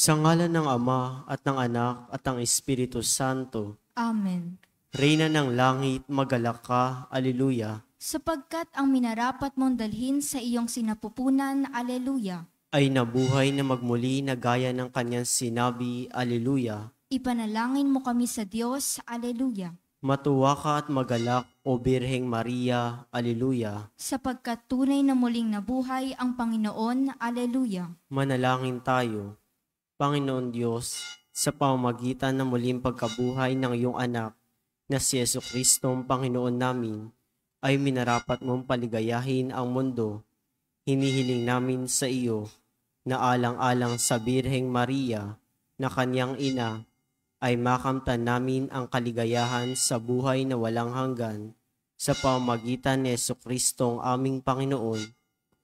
Sa ngalan ng Ama at ng Anak at ng Espiritu Santo. Amen. Reyna ng langit, magalak ka, Alleluia. Sapagkat ang minarapat mong dalhin sa iyong sinapupunan, Alleluia. Ay nabuhay na magmuli na gaya ng kanyang sinabi, Alleluia. Ipanalangin mo kami sa Diyos, Alleluia. Matuwa ka at magalak, O Birheng Maria, Alleluia. Sapagkat tunay na muling nabuhay ang Panginoon, Alleluia. Manalangin tayo. Panginoon Diyos, sa pamamagitan ng muling pagkabuhay ng iyong anak na si Jesucristo ang Panginoon namin, ay minarapat mong paligayahin ang mundo. Hinihiling namin sa iyo na alang-alang sa Birheng Maria na kanyang ina, ay makamtan namin ang kaligayahan sa buhay na walang hanggan sa pamamagitan ni Jesucristo ang aming Panginoon.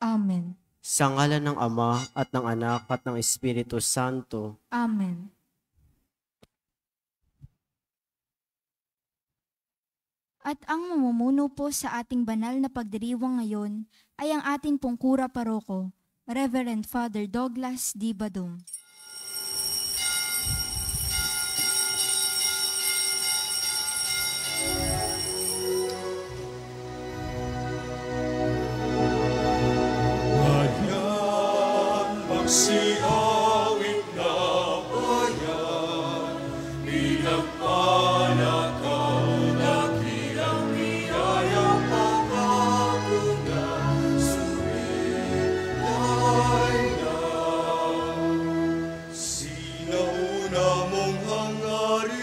Amen. Sa ngalan ng Ama at ng Anak at ng Espiritu Santo. Amen. At ang mamumuno po sa ating banal na pagdiriwang ngayon ay ang ating pong kura paroko, Reverend Father Douglas D. Badong. Magsiawit na bayan, pinagpalakaw, dakilang biyayang pangako na sumilay na. Sinauna mong hangarin,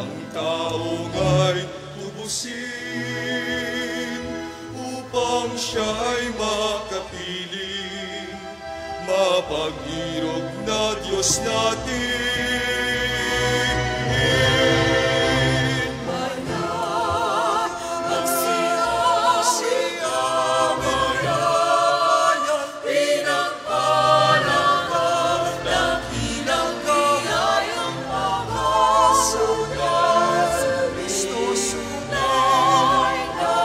ang taong ay tubusin, upang siya ay makapiling mapag-irog na Diyos natin. Manan, magsiyaw bayan, pinagpalakan, dakilang biyayang pangasugan, Kristo sumay na.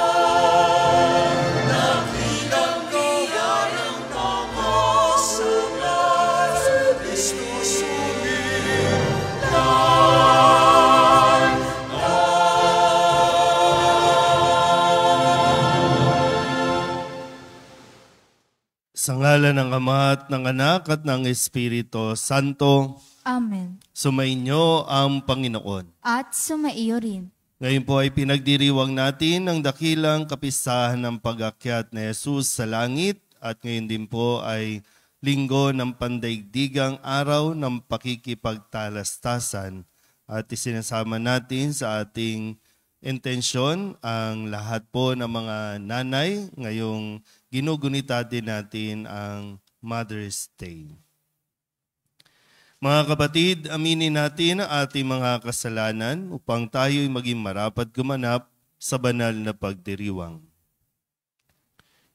Dakilang biyayang pangasugan, Kristo sumay na. Sa ngalan ng Ama at ng Anak at ng Espiritu Santo, Amen. sumainyo ang Panginoon. At sumaiyo rin. Ngayon po ay pinagdiriwang natin ang dakilang kapistahan ng pag-akyat ni Jesus sa langit at ngayon din po ay linggo ng pandaigdigang araw ng pakikipagtalastasan at isinasama natin sa ating intensyon ang lahat po ng mga nanay ngayong ginugunita din natin ang Mother's Day. Mga kapatid, aminin natin ang ating mga kasalanan upang tayo'y maging marapat gumanap sa banal na pagdiriwang.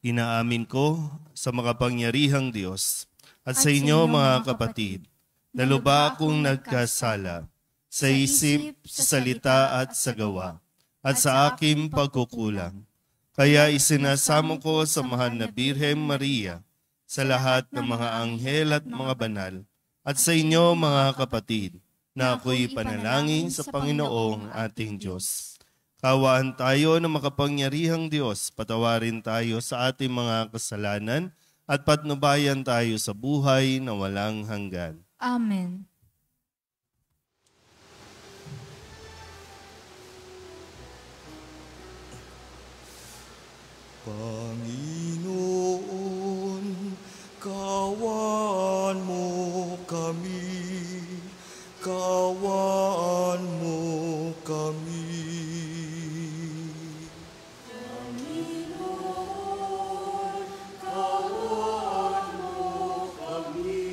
Inaamin ko sa makapangyarihang Diyos at sa inyo mga kapatid, na lubha akong nagkasala sa isip, sa salita at sa gawa, at sa aking pagkukulang. Kaya isinasamo ko sa mahal na Birhen Maria, sa lahat ng mga anghel at mga banal, at sa inyo mga kapatid, na ako'y panalangin sa Panginoong ating Diyos. Kawaan tayo ng makapangyarihang Diyos, patawarin tayo sa ating mga kasalanan, at patnubayan tayo sa buhay na walang hanggan. Amen. Panginoon, kawan mo kami, kawan mo kami. Panginoon, kawan mo kami,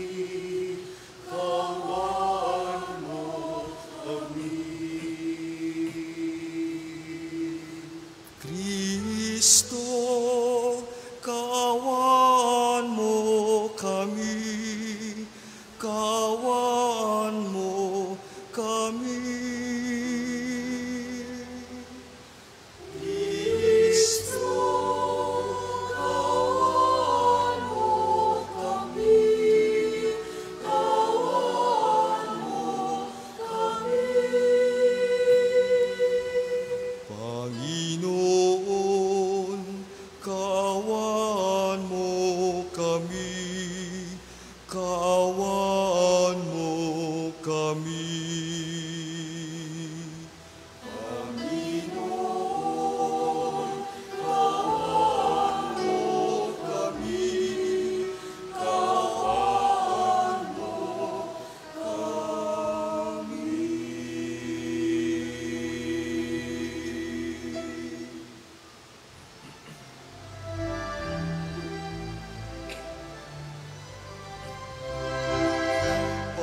kawan mo kami. Kristo, kawan mo kami, kawan mo kami. Panginoon, kawan mo kami, kawan mo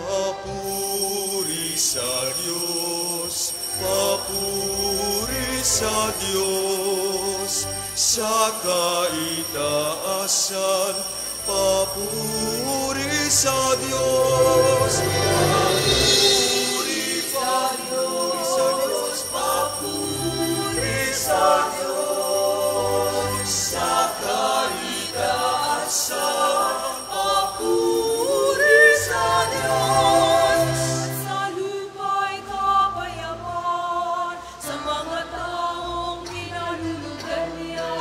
Papuri sa Diyos, papuri sa Diyos, sa kaitaasan, papuri sa Diyos. Papuri sa Diyos, papuri sa Diyos, sa kaitaasan, papuri sa Diyos. Sa lupa'y kapayapaan, sa mga taong kinalulugan niya.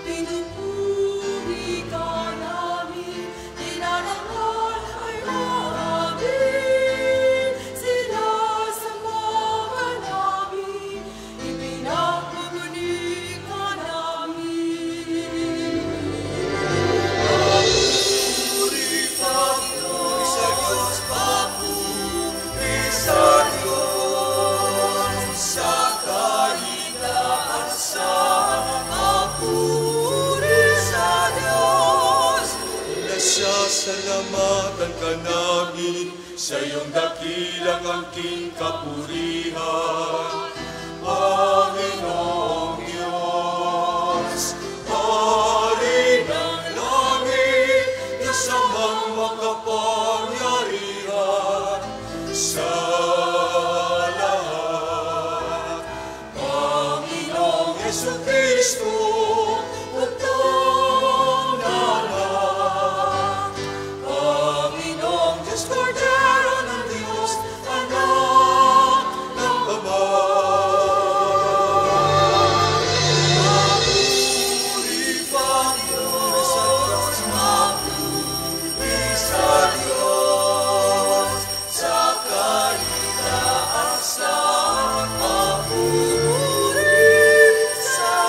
Pinupuri ka namin, dinarangal ay namin. Sinasamba ka namin, ipinagmumuni ka namin. Papuri sa Diyos, papuri sa Diyos, sa kaitaasan, papuri sa Diyos. Nasasalamatan ka namin sa iyong dakilang angking kapurihan, Panginoong Diyos, Hari ng langit, Diyos amang makapangyarihan sa lahat. Panginoong Jesucristo, Bugtong na anak. Panginoong Diyos, Cordero ng Diyos, Anak ng Ama. Papuri, papuri sa Diyos, papuri sa Diyos, sa kaitaasan, papuri sa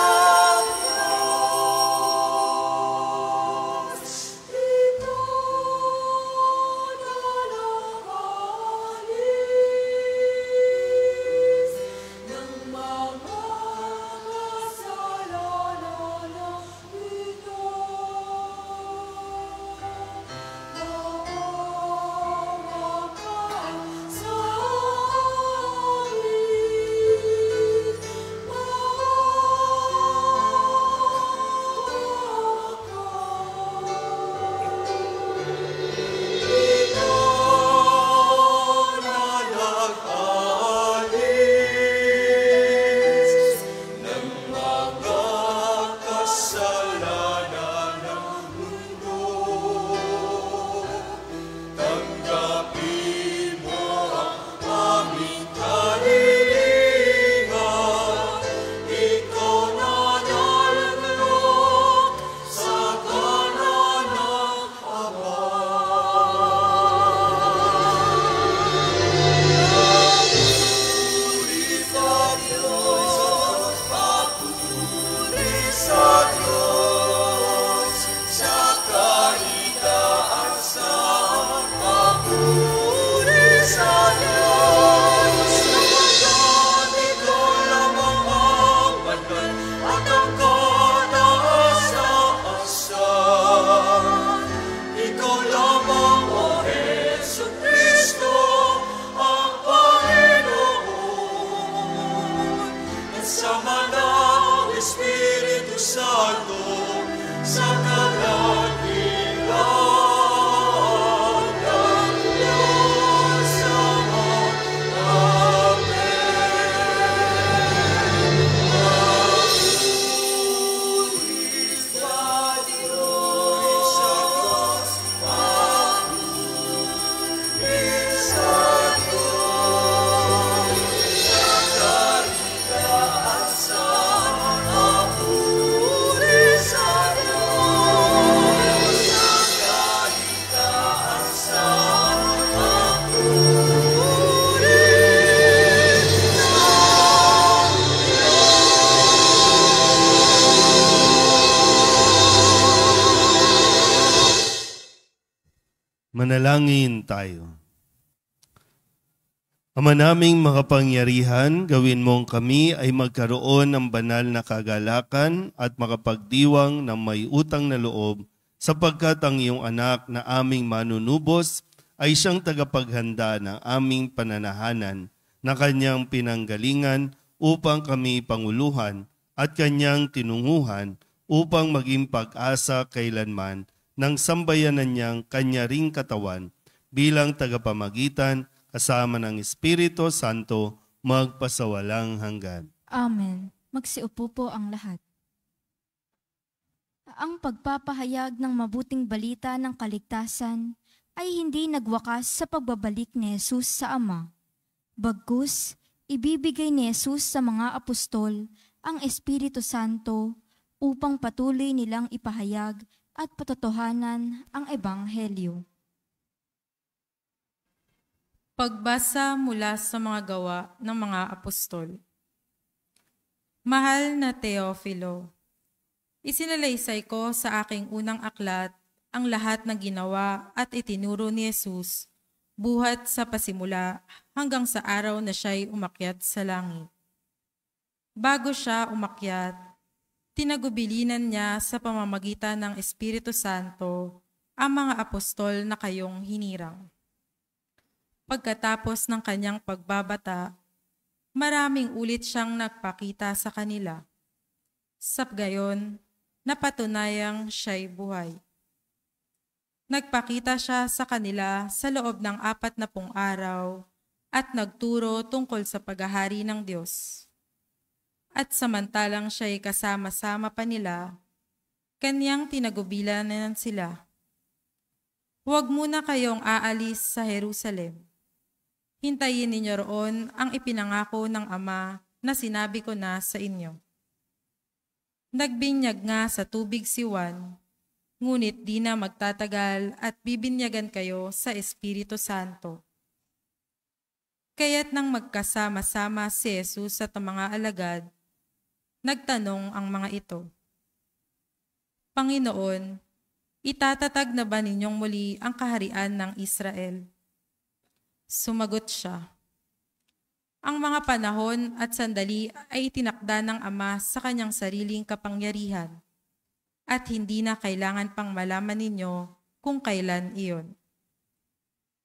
Manalangin tayo. Ama naming makapangyarihan, gawin mong kami ay magkaroon ng banal na kagalakan at makapagdiwang ng may utang na loob sapagkat ang iyong anak na aming manunubos ay siyang tagapaghanda ng aming pananahanan na kanyang pinanggalingan upang kami panguluhan at kanyang tinunguhan upang maging pag-asa kailanman ng sambayanan niyang kanya ring katawan bilang tagapamagitan kasama ng Espiritu Santo magpasawalang hanggan. Amen. Magsiupo po ang lahat. Ang pagpapahayag ng mabuting balita ng kaligtasan ay hindi nagwakas sa pagbabalik ni Jesus sa Ama. Bagkus, ibibigay ni Jesus sa mga apostol ang Espiritu Santo upang patuloy nilang ipahayag at patotohanan ang Ebanghelyo. Pagbasa mula sa mga gawa ng mga apostol. Mahal na Teofilo, isinalaysay ko sa aking unang aklat ang lahat ng ginawa at itinuro ni Jesus buhat sa pasimula hanggang sa araw na siya'y umakyat sa langit. Bago siya umakyat, tinagubilinan niya sa pamamagitan ng Espiritu Santo ang mga apostol na kayong hinirang. Pagkatapos ng kanyang pagbabata, maraming ulit siyang nagpakita sa kanila. Sapgayon, napatunayang siya'y buhay. Nagpakita siya sa kanila sa loob ng 40 araw at nagturo tungkol sa paghahari ng Diyos. At samantalang siya'y kasama-sama pa nila, kanyang tinagubilanan sila. Huwag muna kayong aalis sa Jerusalem. Hintayin ninyo roon ang ipinangako ng Ama na sinabi ko na sa inyo. Nagbinyag nga sa tubig si Juan, ngunit di na magtatagal at bibinyagan kayo sa Espiritu Santo. Kaya't nang magkasama-sama si Jesus at ang mga alagad, nagtanong ang mga ito, Panginoon, itatatag na ba ninyong muli ang kaharian ng Israel? Sumagot siya, ang mga panahon at sandali ay itinakda ng Ama sa kanyang sariling kapangyarihan at hindi na kailangan pang malaman ninyo kung kailan iyon.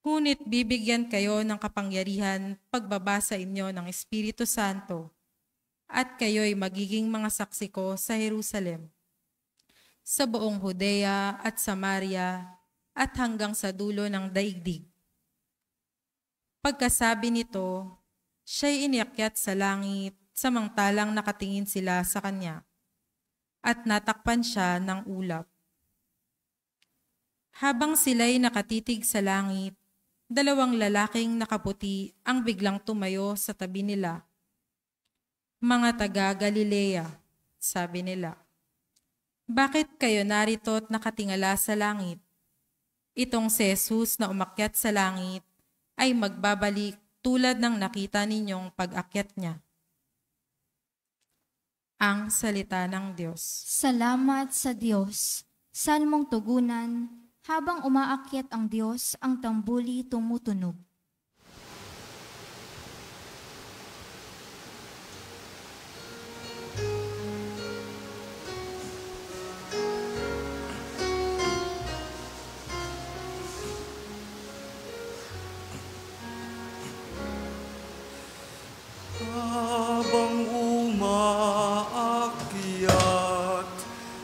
Ngunit bibigyan kayo ng kapangyarihan pagbabasa inyo ng Espiritu Santo at kayo'y magiging mga saksi ko sa Jerusalem, sa buong Judea at Samaria at hanggang sa dulo ng daigdig. Pagkasabi nito, siya'y iniakyat sa langit samantalang nakatingin sila sa kanya at natakpan siya ng ulap. Habang sila'y nakatitig sa langit, 2 lalaking nakaputi ang biglang tumayo sa tabi nila. Mga taga Galilea, sabi nila, bakit kayo narito at nakatingala sa langit? Itong si Jesus na umakyat sa langit ay magbabalik tulad ng nakita ninyong pag-akyat niya. Ang salita ng Diyos. Salamat sa Diyos. Salmong tugunan, habang umaakyat ang Diyos, ang tambuli tumutunog. Habang umaakyat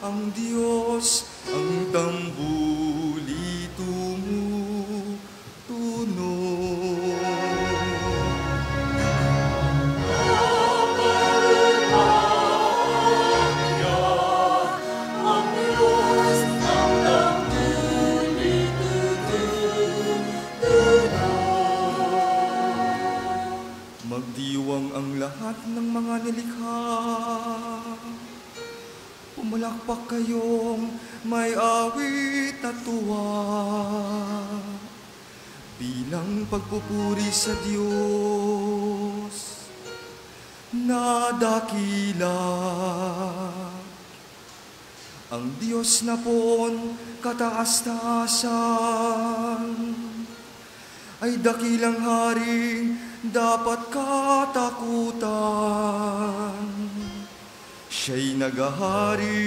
ang Diyos, ang tambuli tumutunog. Habang umaakyat ang Diyos, ang tambuli tumutunog. Magdiwang ang lahat ng mga nilikha. Pumalakpak kayong may awit at tuwa bilang pagpupuri sa Diyos na dakila. ang Diyos na poon kataas-taasan, ay dakilang haring dapat katakutan. Siya'y naghahari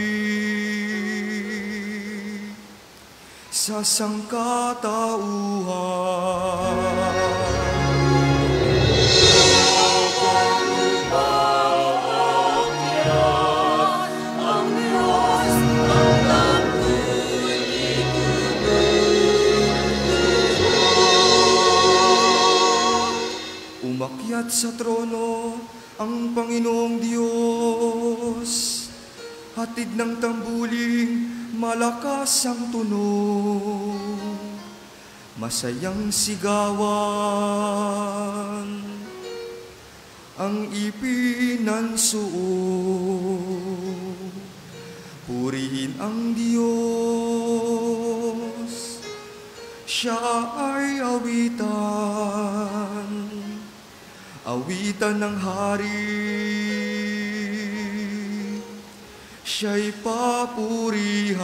sa sangkatauhan. Umakyat sa trono ang Panginoong Diyos, hatid ng tambuling malakas ang tunog, masayang sigawan ang ipinansuo. Purihin ang Diyos, siya ay awitan, awitan ng hari, siya'y papurihan.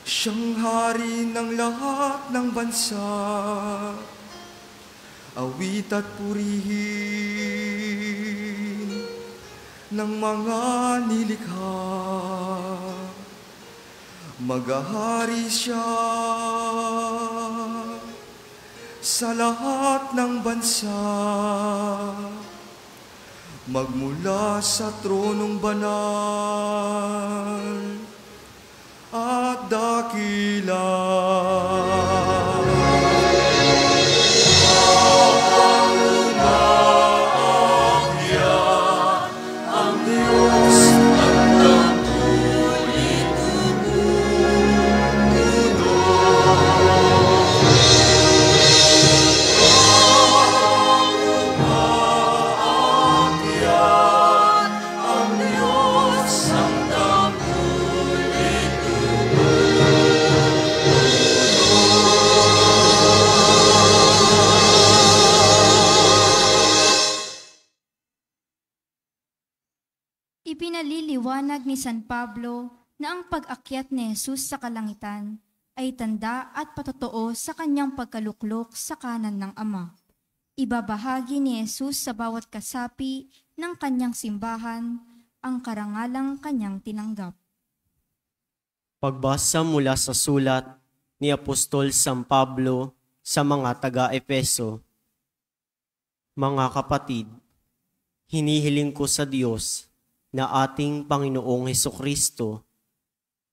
Siyang hari ng lahat ng bansa, awit at purihin ng mga nilikha. Maghahari siya sa lahat ng bansa, magmula sa tronong banal at dakila. Habang umaakyat ang Diyos ang tambulit tumutunog. Habang umaakyat ang Diyos ang tambulit Ipinaliliwanag ni San Pablo na ang pag-akyat ni Jesus sa kalangitan ay tanda at patotoo sa kanyang pagkaluklok sa kanan ng Ama. Ibabahagi ni Jesus sa bawat kasapi ng kanyang simbahan ang karangalang kanyang tinanggap. Pagbasa mula sa sulat ni Apostol San Pablo sa mga taga-Efeso. Mga kapatid, hinihiling ko sa Diyos na ating Panginoong Hesukristo,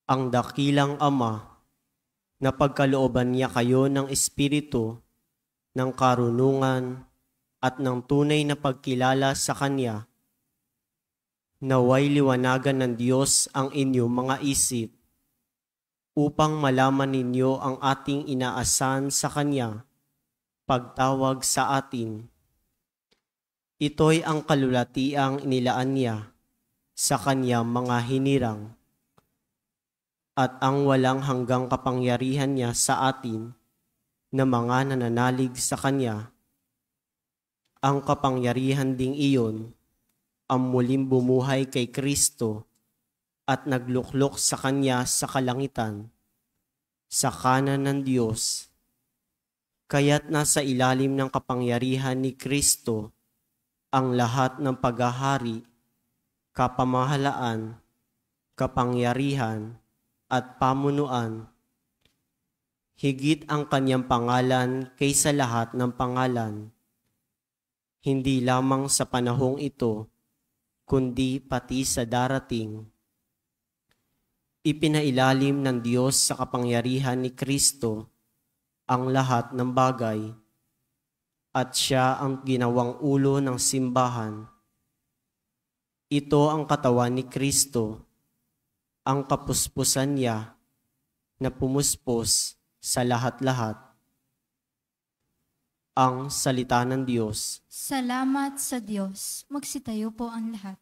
ang dakilang Ama, na pagkalooban niya kayo ng Espiritu, ng karunungan, at ng tunay na pagkilala sa Kanya. Naway liwanagan ng Diyos ang inyong mga isip, upang malaman ninyo ang ating inaasahan sa Kanya, pagtawag sa atin. Ito'y ang kalulatiang inilaan niya sa Kanyang mga hinirang, at ang walang hanggang kapangyarihan niya sa atin na mga nananalig sa Kanya. Ang kapangyarihan ding iyon ang muling bumuhay kay Kristo at nagluklok sa Kanya sa kalangitan, sa kanan ng Diyos. Kaya't nasa ilalim ng kapangyarihan ni Kristo ang lahat ng paghahari, kapamahalaan, kapangyarihan, at pamunuan. Higit ang Kanyang pangalan kaysa lahat ng pangalan, hindi lamang sa panahong ito, kundi pati sa darating. Ipinailalim ng Diyos sa kapangyarihan ni Kristo ang lahat ng bagay, at Siya ang ginawang ulo ng simbahan. Ito ang katawan ni Kristo, ang kapuspusan niya na pumuspos sa lahat-lahat. ang salita ng Diyos. Salamat sa Diyos. Magsitayo po ang lahat.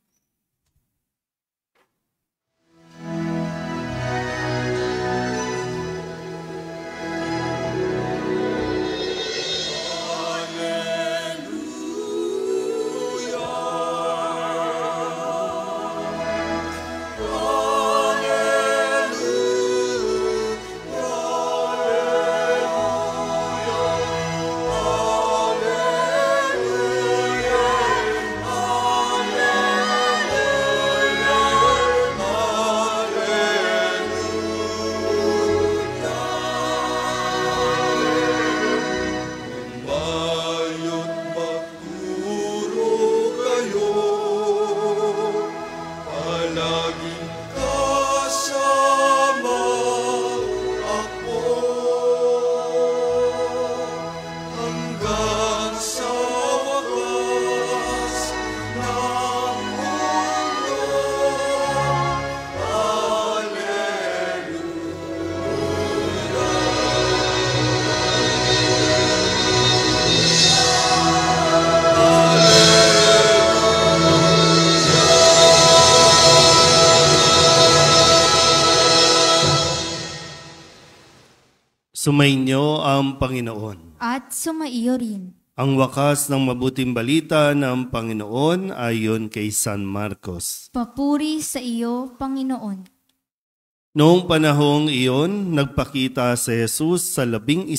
Mayo't magturo kayo, palaging kasama ako, hanggang sa wakas ng mundo. Sumainyo ang Panginoon. At sumaiyo rin. Ang wakas ng mabuting balita ng Panginoon ayon kay San Marcos. Papuri sa iyo, Panginoon. Noong panahong iyon, nagpakita si Jesus sa 11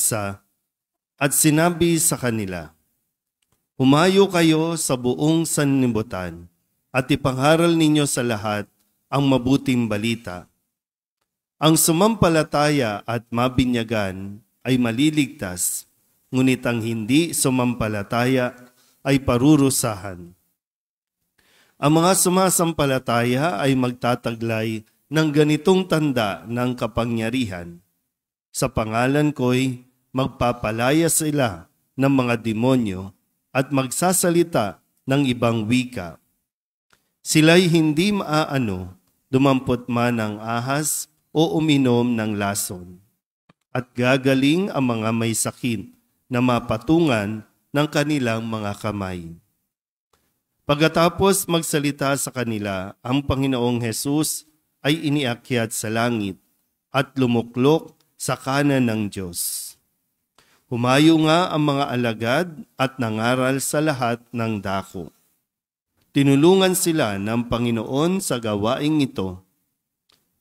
at sinabi sa kanila, "Humayo kayo sa buong sanlibutan at ipangharal ninyo sa lahat ang mabuting balita. Ang sumampalataya at mabinyagan ay maliligtas, ngunit ang hindi sumampalataya ay parurusahan. Ang mga sumasampalataya ay magtataglay ng ganitong tanda ng kapangyarihan. Sa pangalan ko'y magpapalaya sila ng mga demonyo at magsasalita ng ibang wika. Sila'y hindi maaano, dumampot man ng ahas o uminom ng lason. At gagaling ang mga may sakit na mapatungan ng kanilang mga kamay." Pagkatapos magsalita sa kanila, ang Panginoong Hesus ay iniakyat sa langit at lumuklok sa kanan ng Diyos. Humayo nga ang mga alagad at nangaral sa lahat ng dako. Tinulungan sila ng Panginoon sa gawaing ito.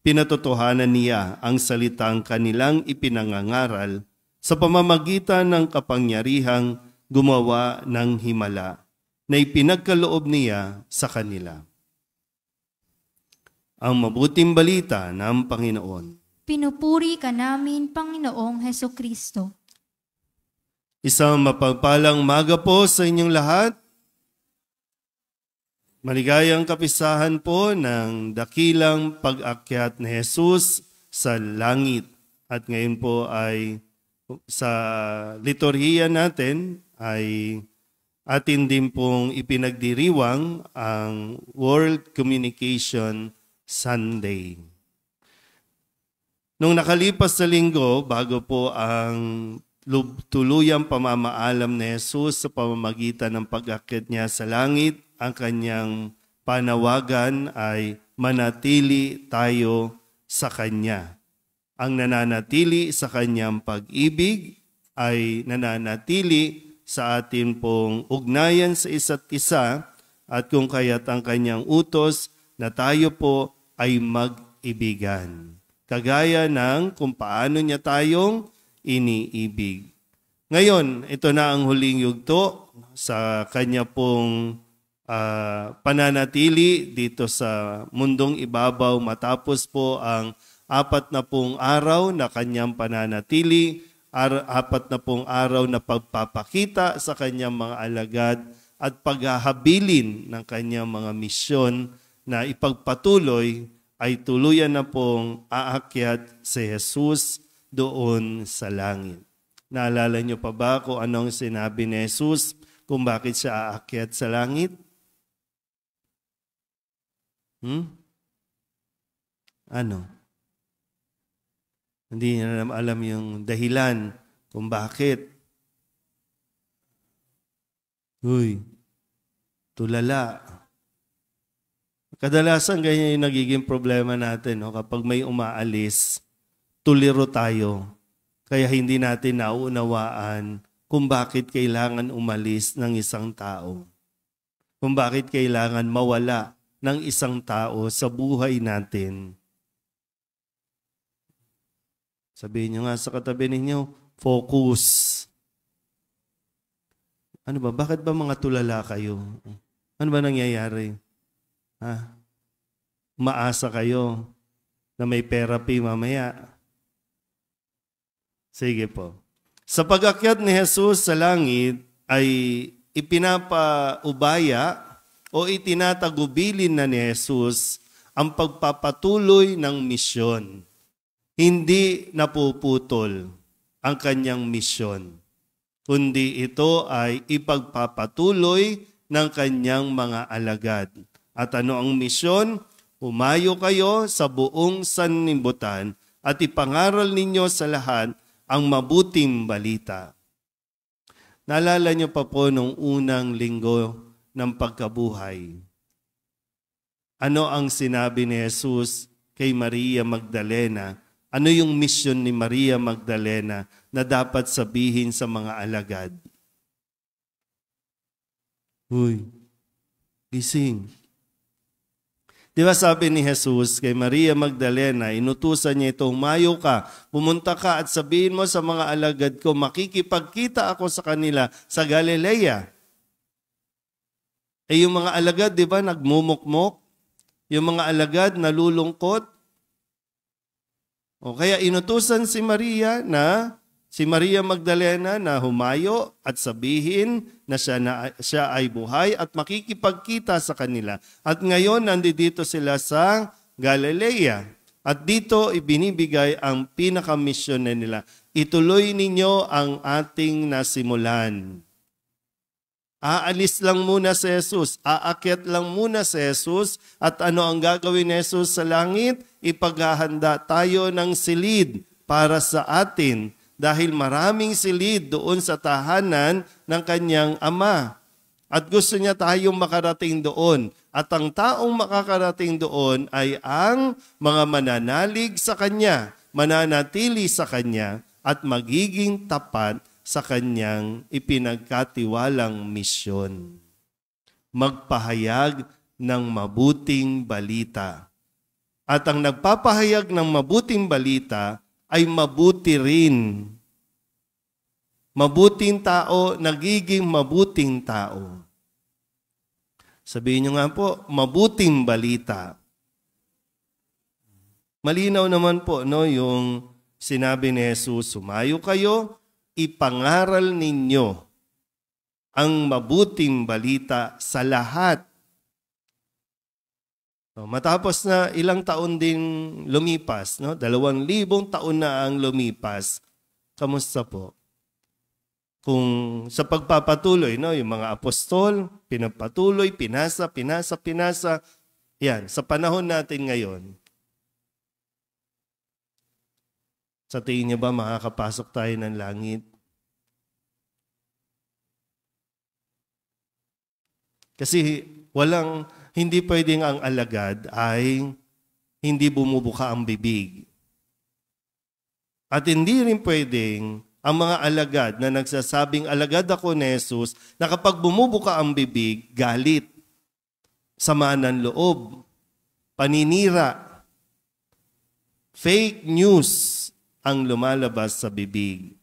Pinatotohanan niya ang salitang kanilang ipinangangaral sa pamamagitan ng kapangyarihang gumawa ng himala na ipinagkaloob niya sa kanila. Ang mabuting balita ng Panginoon. Pinupuri ka namin, Panginoong Hesukristo. Isang mapagpalang umaga po sa inyong lahat. Maligayang kapisahan po ng dakilang pag-akyat ni Jesus sa langit. At ngayon po ay sa liturhiya natin ay atin din pong ipinagdiriwang ang World Communication Sunday. Nung nakalipas na linggo, bago po ang tuluyang pamamaalam ni Jesus sa pamamagitan ng pag-akyat niya sa langit, ang kanyang panawagan ay manatili tayo sa Kanya. Ang nananatili sa Kanyang pag-ibig ay nananatili sa atin pong ugnayan sa isa't isa at kung kaya't ang Kanyang utos na tayo po ay mag-ibigan. Kagaya ng kung paano niya tayong iniibig. Ngayon, ito na ang huling yugto sa Kanya pong pananatili dito sa mundong ibabaw matapos po ang 40 araw na kanyang pananatili, 40 araw na pagpapakita sa kanyang mga alagad at paghahabilin ng kanyang mga misyon na ipagpatuloy ay tuluyan na pong aakyat si Jesus doon sa langit. Naalala niyo pa ba kung anong sinabi ni Jesus kung bakit siya aakyat sa langit? Ano? Hindi niya alam yung dahilan kung bakit. Uy, tulala. Kadalasan ganyan yung nagiging problema natin. No? Kapag may umaalis, tuliro tayo. Kaya hindi natin nauunawaan kung bakit kailangan umalis ng isang tao. Kung bakit kailangan mawala ng isang tao sa buhay natin. Sabihin nyo nga sa katabi ninyo, focus. Ano ba? Bakit ba mga tulala kayo? Ano ba nangyayari? Maasa kayo na may therapy mamaya. Sige po. Sa pag-akyat ni Jesus sa langit ay ipinapaubaya o itinatagubilin na ni Jesus ang pagpapatuloy ng misyon. Hindi napuputol ang kanyang misyon, kundi ito ay ipagpapatuloy ng kanyang mga alagad. At ano ang misyon? Humayo kayo sa buong sanlibutan at ipangaral ninyo sa lahat ang mabuting balita. Naalala niyo pa po nung unang linggo ng pagkabuhay. Ano ang sinabi ni Jesus kay Maria Magdalena? Ano yung misyon ni Maria Magdalena na dapat sabihin sa mga alagad? Uy, gising. Di ba sabi ni Jesus kay Maria Magdalena, inutusan niya ito, humayo ka, pumunta ka at sabihin mo sa mga alagad ko, makikipagkita ako sa kanila sa Galilea. Yung mga alagad, di ba, nagmumukmok? Yung mga alagad, nalulungkot? O kaya inutusan si Maria Magdalena na humayo at sabihin na siya ay buhay at makikipagkita sa kanila. At ngayon nandito sila sa Galilea. At dito ibinibigay ang pinakamisyon na nila. Ituloy ninyo ang ating nasimulan. Aalis lang muna si Jesus, aakyat lang muna si Jesus, at ano ang gagawin ni Jesus sa langit? Ipaghahanda tayo ng silid para sa atin dahil maraming silid doon sa tahanan ng kanyang ama. At gusto niya tayong makarating doon. At ang taong makakarating doon ay ang mga mananalig sa kanya, mananatili sa kanya, at magiging tapat sa kanyang ipinagkatiwalang misyon. Magpahayag ng mabuting balita. At ang nagpapahayag ng mabuting balita ay mabuti rin. Mabuting tao, nagiging mabuting tao. Sabihin nyo nga po, mabuting balita. Malinaw naman po no, yung sinabi ni Jesus, sumayo kayo, ipangaral ninyo ang mabuting balita sa lahat. Matapos na ilang taon din lumipas, no? 2,000 taon na ang lumipas. Kamusta po? Kung sa pagpapatuloy, no, yung mga apostol, pinapatuloy, pinasa. Yan, sa panahon natin ngayon. Sa tingin niyo ba makakapasok tayo ng langit? Kasi hindi pwedeng ang alagad ay hindi bumubuka ang bibig. At hindi rin pwedeng ang mga alagad na nagsasabing alagad ako ni Jesus na kapag bumubuka ang bibig, galit, sama ng loob, paninira, fake news ang lumalabas sa bibig.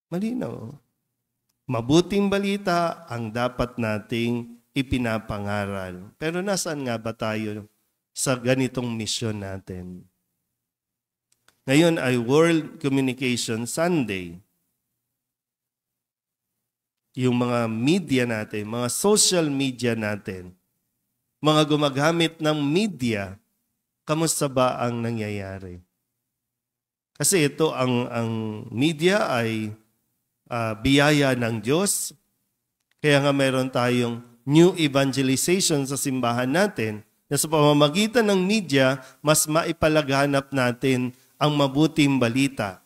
Malinaw. Mabuting balita ang dapat nating ipinapangaral. Pero nasaan nga ba tayo sa ganitong misyon natin? Ngayon ay World Communication Sunday. Yung mga media natin, mga social media natin, mga gumagamit ng media, kamusta ba ang nangyayari? Kasi ito, ang media ay biyaya ng Diyos. Kaya nga meron tayong new evangelization sa simbahan natin na sa pamamagitan ng media, mas maipalaganap natin ang mabuting balita.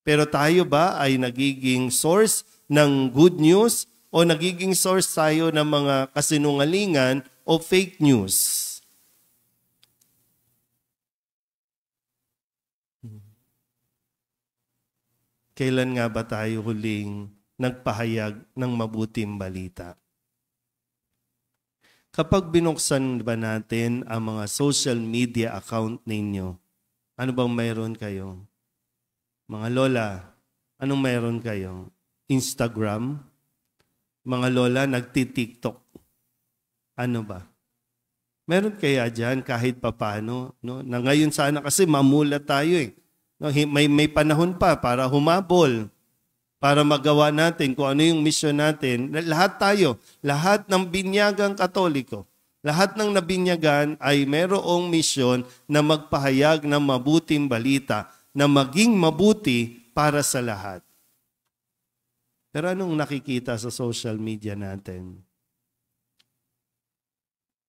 Pero tayo ba ay nagiging source ng good news o nagiging source tayo ng mga kasinungalingan o fake news? Kailan nga ba tayo huling nagpahayag ng mabuting balita? Kapag binuksan ba natin ang mga social media account ninyo, ano bang mayroon kayo? Mga lola, anong mayroon kayo? Instagram? Mga lola, nagti-TikTok. Ano ba? Meron kaya dyan kahit papano? No? Na ngayon sana kasi mamulat tayo eh. No? May panahon pa para humabol, para magawa natin kung ano yung mission natin. Lahat tayo, lahat ng binyagang Katoliko, lahat ng nabinyagan ay merong misyon na magpahayag ng mabuting balita, na maging mabuti para sa lahat. Pero anong nakikita sa social media natin?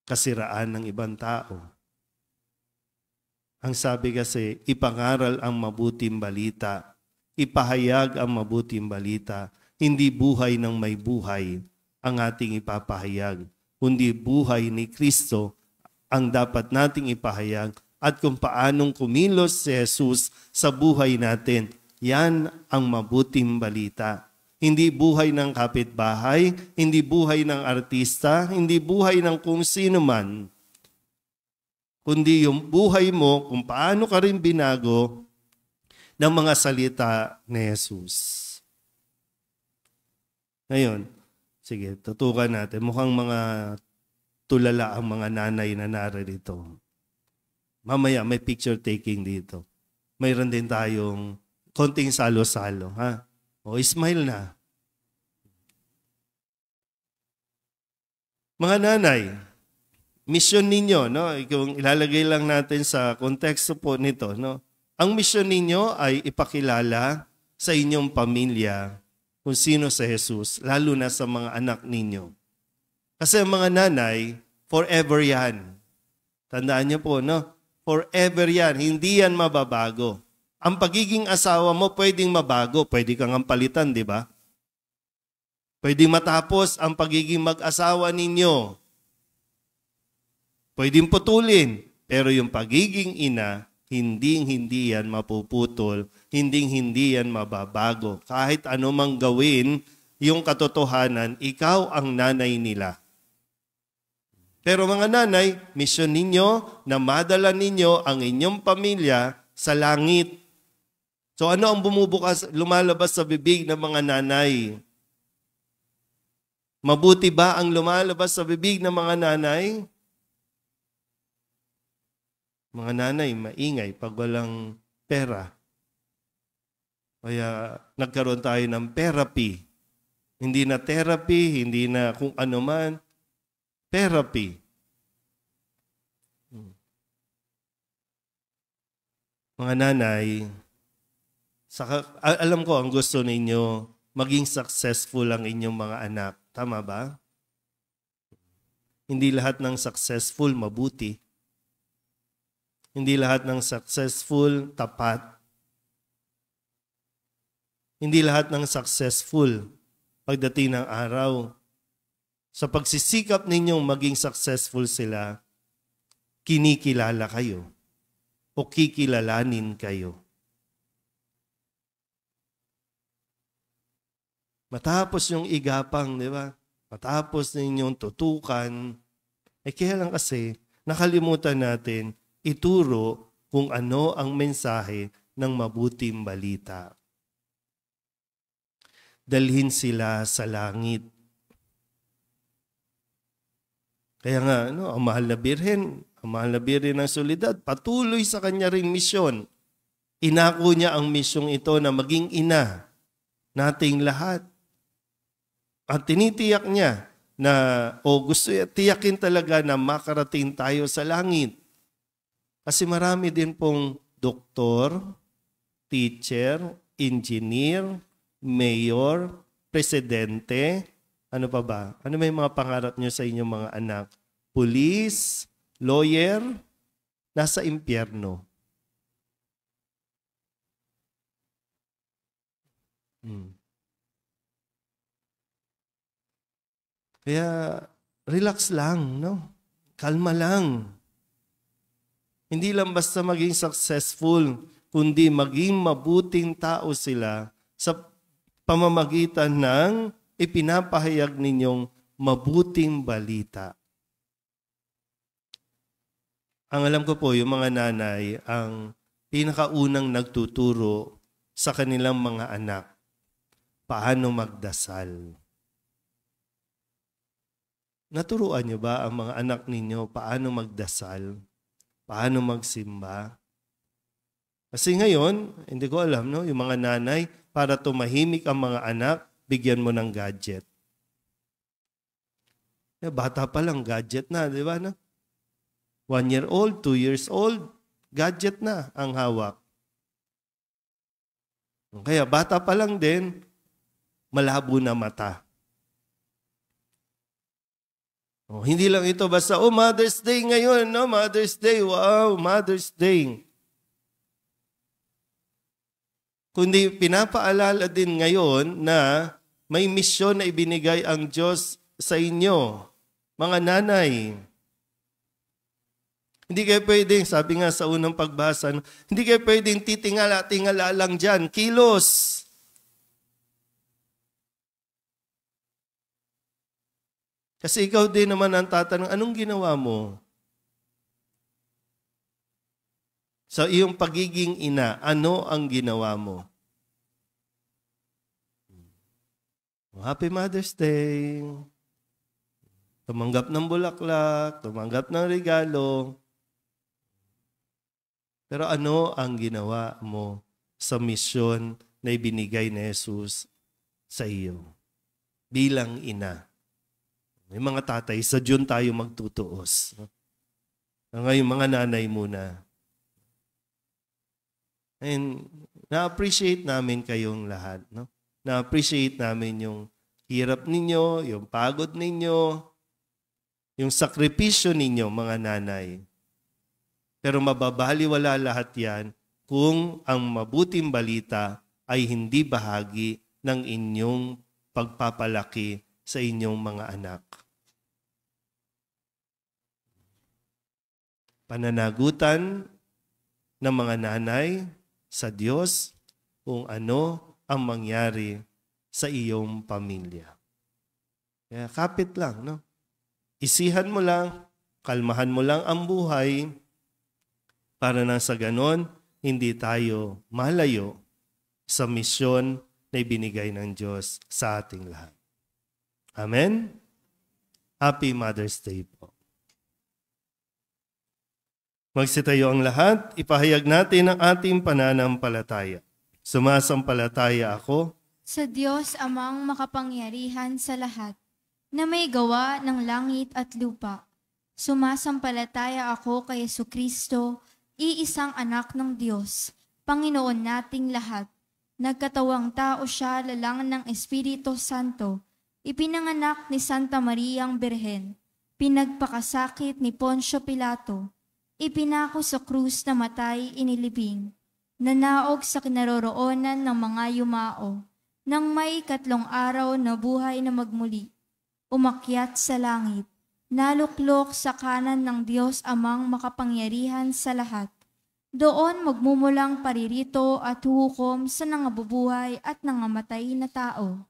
Kasiraan ng ibang tao. Ang sabi kasi, ipangaral ang mabuting balita, ipahayag ang mabuting balita, hindi buhay ng may buhay ang ating ipapahayag, kundi buhay ni Kristo ang dapat nating ipahayag at kung paanong kumilos si Jesus sa buhay natin. Yan ang mabuting balita. Hindi buhay ng kapitbahay, hindi buhay ng artista, hindi buhay ng kung sino man, kundi yung buhay mo kung paano ka rin binago ng mga salita ni Jesus. Ngayon, sige, tutukan natin. Mukhang mga tulala ang mga nanay na naririto. Mamaya may picture taking dito. Mayroon din tayong konting salo-salo. Ha? O, smile na. Mga nanay, mission ninyo, no? Kung ilalagay lang natin sa konteksto po nito, no? Ang mission ninyo ay ipakilala sa inyong pamilya kung sino si Jesus, lalo na sa mga anak ninyo. Kasi ang mga nanay, forever yan. Tandaan niyo po, no? Forever yan. Hindi yan mababago. Ang pagiging asawa mo pwedeng mabago. Pwede kang ang palitan, di ba? Pwedeng matapos ang pagiging mag-asawa ninyo. Pwedeng putulin. Pero yung pagiging ina, hindi yan mapuputol. Hindi yan mababago. Kahit ano mang gawin, yung katotohanan, ikaw ang nanay nila. Pero mga nanay, mission ninyo na madala ninyo ang inyong pamilya sa langit. So ano ang lumalabas sa bibig ng mga nanay? Mabuti ba ang lumalabas sa bibig ng mga nanay? Mga nanay, maingay pag walang pera. Kaya nagkaroon tayo ng therapy. Hindi na therapy, hindi na kung ano man. Therapy. Mga nanay, alam ko ang gusto ninyo, maging successful ang inyong mga anak. Tama ba? Hindi lahat ng successful mabuti. Hindi lahat ng successful tapat. Hindi lahat ng successful pagdating ng araw. Sa pagsisikap ninyong maging successful sila, kinikilala kayo o kikilalanin kayo. Matapos yung igapang, di ba? Matapos ninyong tutukan, kaya lang kasi nakalimutan natin ituro kung ano ang mensahe ng mabuting balita. Dalhin sila sa langit. Kaya nga, ang mahal na birhen ng solidad, patuloy sa kanya ring misyon. Inako niya ang misyong ito na maging ina nating lahat. At tinitiyak niya na, gusto tiyakin talaga na makarating tayo sa langit. Kasi marami din pong doktor, teacher, engineer, mayor, presidente, ano pa ba? Ano may mga pangarap niyo sa inyong mga anak? Police, lawyer, nasa impyerno. Kaya relax lang, no? Kalma lang. Hindi lang basta maging successful, kundi maging mabuting tao sila sa pamamagitan ng ipinapahayag ninyong mabuting balita. Ang alam ko po, yung mga nanay, ang pinakaunang nagtuturo sa kanilang mga anak, paano magdasal. Naturuan niyo ba ang mga anak ninyo paano magdasal? Paano magsimba? Kasi ngayon, hindi ko alam, no? Yung mga nanay, para tumahimik ang mga anak, bigyan mo ng gadget. Bata pa lang, gadget na, di ba? No? 1 year old, 2 years old, gadget na ang hawak. Kaya bata pa lang din, malabo na mata. Hindi lang ito basta, Mother's Day ngayon, no? Mother's Day, wow, Mother's Day. Kundi pinapaalala din ngayon na may misyon na ibinigay ang Diyos sa inyo, mga nanay. Hindi kayo pwedeng, sabi nga sa unang pagbasa, hindi kayo pwedeng titingala-tingala lang dyan, kilos. Kasi ikaw din naman ang tatanong, anong ginawa mo? Sa iyong pagiging ina, ano ang ginawa mo? Happy Mother's Day. Tumanggap ng bulaklak, tumanggap ng regalo. Pero ano ang ginawa mo sa misyon na ibinigay ni Jesus sa iyo? Bilang ina. May mga tatay, sa Diyon tayo magtutuos. Ngayon, mga nanay muna. And na-appreciate namin kayong lahat. No? Na-appreciate namin yung hirap ninyo, yung pagod ninyo, yung sakripisyo ninyo, mga nanay. Pero mababaliwala lahat yan kung ang mabuting balita ay hindi bahagi ng inyong pagpapalaki sa inyong mga anak. Pananagutan ng mga nanay sa Diyos kung ano ang mangyari sa iyong pamilya. Kaya kapit lang, no? Isihan mo lang, kalmahan mo lang ang buhay para nang sa ganon, hindi tayo malayo sa misyon na ibinigay ng Diyos sa ating lahat. Amen? Happy Mother's Day po. Magsitayo ang lahat, ipahayag natin ang ating pananampalataya. Sumasampalataya ako sa Diyos amang makapangyarihan sa lahat, na may gawa ng langit at lupa. Sumasampalataya ako kay Jesucristo, iisang anak ng Diyos, Panginoon nating lahat. Nagkatawang tao siya lalang ng Espiritu Santo, ipinanganak ni Santa Mariang Birhen, pinagpakasakit ni Poncio Pilato, ipinako sa krus na matay inilibing, nanaog sa kinaroroonan ng mga yumao, nang may 3 araw na buhay na magmuli, umakyat sa langit, naluklok sa kanan ng Diyos amang makapangyarihan sa lahat. Doon magmumulang paririto at huhukom sa nangabubuhay at nangamatay na tao.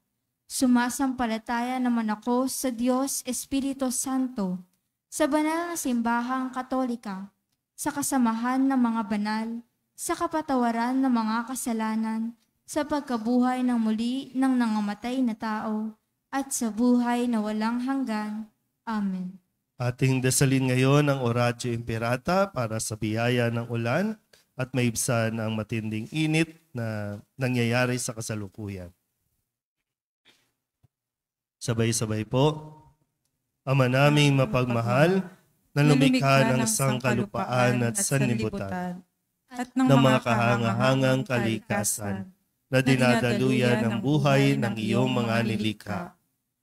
Sumasampalataya naman ako sa Diyos Espiritu Santo, sa banal na simbahang Katolika, sa kasamahan ng mga banal, sa kapatawaran ng mga kasalanan, sa pagkabuhay ng muli ng nangamatay na tao, at sa buhay na walang hanggan. Amen. Ating dasalin ngayon ang Oratio Imperata para sa biyaya ng ulan at maibsan ang matinding init na nangyayari sa kasalukuyan. Sabay-sabay po, Ama naming mapagmahal, na lumikha ng sangkalupaan at sanlibutan, at ng mga kahangahangang kalikasan, na dinadaluyan ng buhay ng iyong mga nilikha.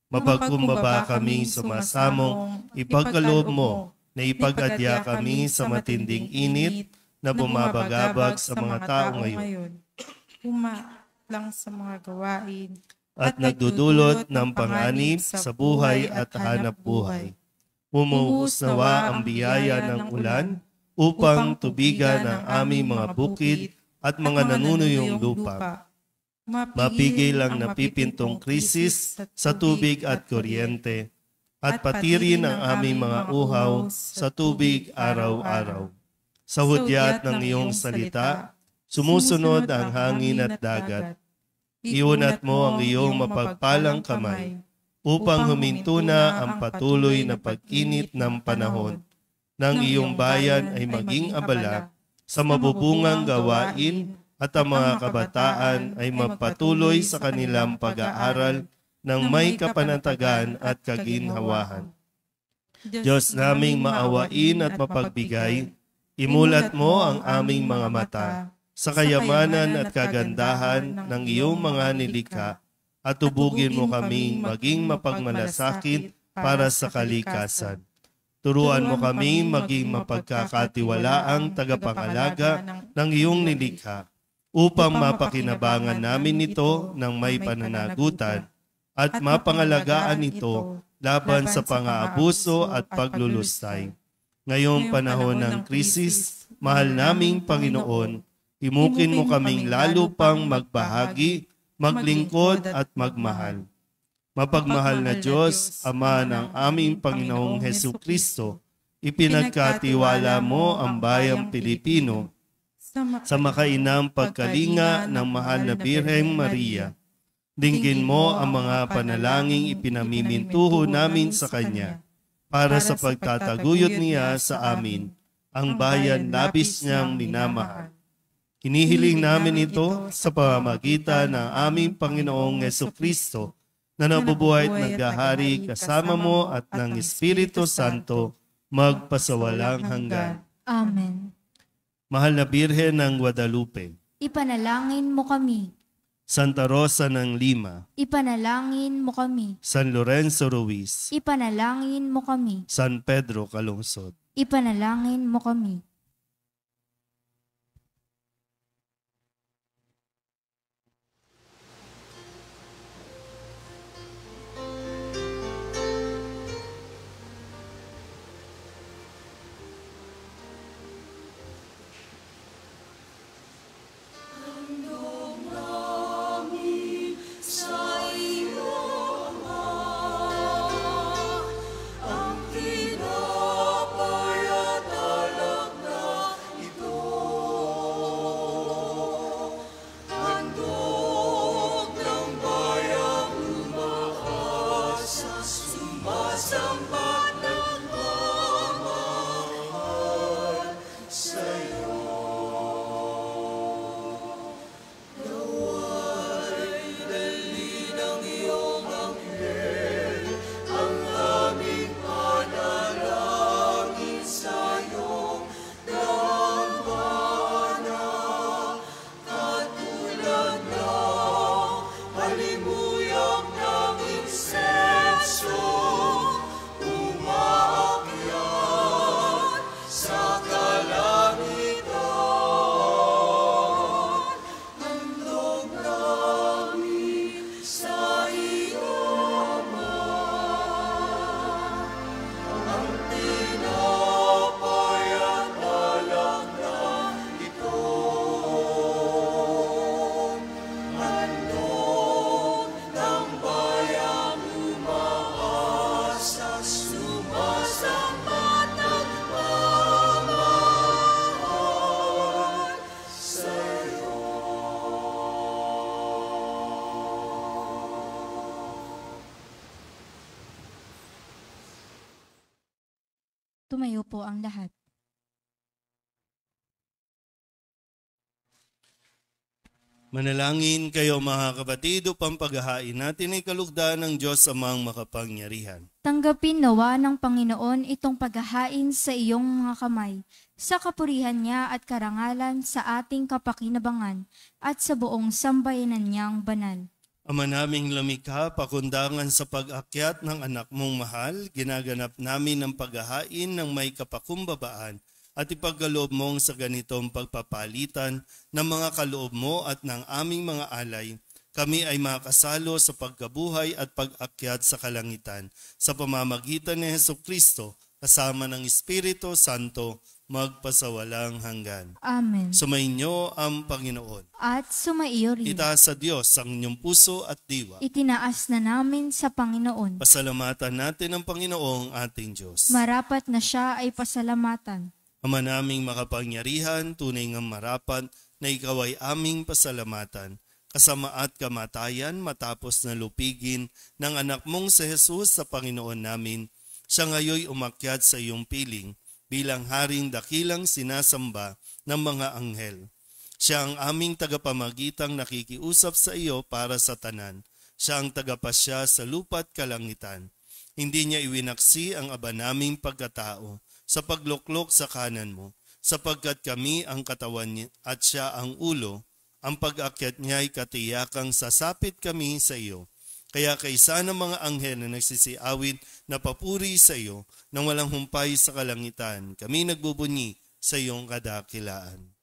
Mapagkumbaba kami sumasamong ipagkaloob mo na ipagadya kami sa matinding init na bumabagabag sa mga tao ngayon. lang sa mga gawain, at nagdudulot ng panganib sa buhay at hanap buhay. Umuhos nawa ang biyaya ng ulan upang tubigan ang aming mga bukid at mga nanunuyong lupa. Mapigil ang napipintong krisis sa tubig at kuryente, at patirin ang aming mga uhaw sa tubig araw-araw. Sa hudyat ng iyong salita, sumusunod ang hangin at dagat. Iunat mo ang iyong mapagpalang kamay upang huminto na ang patuloy na pag-init ng panahon, ng iyong bayan ay maging abala sa mabubungang gawain at ang mga kabataan ay magpatuloy sa kanilang pag-aaral ng may kapanatagan at kaginhawahan. Diyos naming maawain at mapagbigay, imulat mo ang aming mga mata sa kayamanan at kagandahan ng iyong mga nilikha at tubugin mo kaming maging mapagmalasakit para sa kalikasan. Turuan mo kaming maging mapagkakatiwalaang tagapangalaga ng iyong nilikha upang mapakinabangan namin ito ng may pananagutan at mapangalagaan ito laban sa pang-aabuso at paglulustay. Ngayong panahon ng krisis, mahal naming Panginoon, himukin mo kaming lalo pang magbahagi, maglingkod at magmahal. Mapagmahal na Diyos, Ama ng aming Panginoong Hesukristo, ipinagkatiwala mo ang bayang Pilipino sa makainang pagkalinga ng mahal na Birheng Maria. Dinggin mo ang mga panalangin ipinamimintuho namin sa Kanya para sa pagtataguyod niya sa amin, ang bayan labis niyang minamahal. Hinihiling namin ito sa pamamagitan ng aming Panginoong Hesukristo na nabubuhay at naghahari kasama mo at ng Espiritu Santo magpasawalang hanggan. Amen. Mahal na Birhen ng Guadalupe, Ipanalangin mo kami. Santa Rosa ng Lima, Ipanalangin mo kami. San Lorenzo Ruiz, Ipanalangin mo kami. San Pedro Calungsod. Ipanalangin mo kami. Sa iyo, Ama, ang tinapay at alak na ito. Handog ng bayang umahas, sumasambat ng mamahal sa iyo. Tumayo po ang lahat. Manalangin kayo mga kapatid upang paghahain natin ay kalugdan ng Diyos Amang makapangyarihan. Tanggapin nawa ng Panginoon itong paghahain sa iyong mga kamay, sa kapurihan niya at karangalan sa ating kapakinabangan at sa buong sambayanan niyang banal. Ama naming lumikha, pakundangan sa pag-akyat ng anak mong mahal, ginaganap namin ang paghahain ng may kapakumbabaan at ipagkaloob mong sa ganitong pagpapalitan ng mga kaloob mo at ng aming mga alay, kami ay makasalo sa pagkabuhay at pag-akyat sa kalangitan sa pamamagitan ni Hesukristo kasama ng Espiritu Santo magpasawalang hanggan. Amen. Sumainyo ang Panginoon. At sumaiyo rin. Itaas sa Diyos ang inyong puso at diwa. Itinaas na namin sa Panginoon. Pasalamatan natin ang Panginoong ating Diyos. Marapat na siya ay pasalamatan. Ama naming makapangyarihan, tunay ngang marapat na ikaw ay aming pasalamatan. Kasama at kamatayan matapos na lupigin ng anak mong si Jesus sa Panginoon namin, siya ngayoy umakyat sa iyong piling bilang haring dakilang sinasamba ng mga anghel. Siya ang aming tagapamagitang nakikiusap sa iyo para sa tanan. Siya ang tagapasya sa lupa't kalangitan. Hindi niya iwinaksi ang aba naming pagkatao sa pagluklok sa kanan mo, sapagkat kami ang katawan niya at siya ang ulo. Ang pag-akyat niya ay katiyakang sasapit kami sa iyo. Kaya kaysa ng mga anghel na nagsisiawit na papuri sa iyo nang walang humpay sa kalangitan, kami nagbubunyi sa iyong kadakilaan.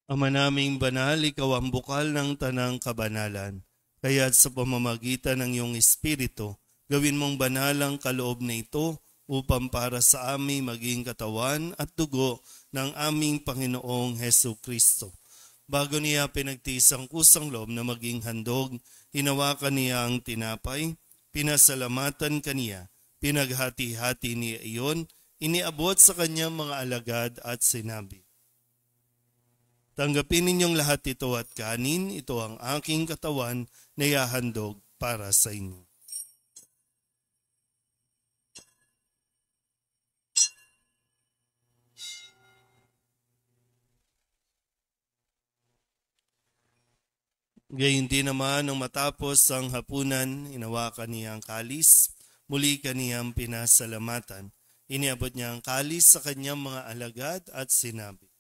Ama naming banal, ikaw ang bukal ng tanang kabanalan. Kaya't sa pamamagitan ng iyong Espiritu, gawin mong banal ang kaloob na ito upang para sa amin maging katawan at dugo ng aming Panginoong Hesukristo. Bago niya pinagtiis ang kusang loob na maging handog, hinawakan niya ang tinapay, pinasalamatan kaniya, pinaghati-hati niya iyon, iniabot sa kanyang mga alagad at sinabi, tanggapin ninyong lahat ito at kanin, ito ang aking katawan na ihahandog para sa inyo. Gayon din naman nang matapos ang hapunan, inawakan niya ang kalis, muli kaniyang pinasalamatan. Iniabot niya ang kalis sa kanyang mga alagad at sinabi,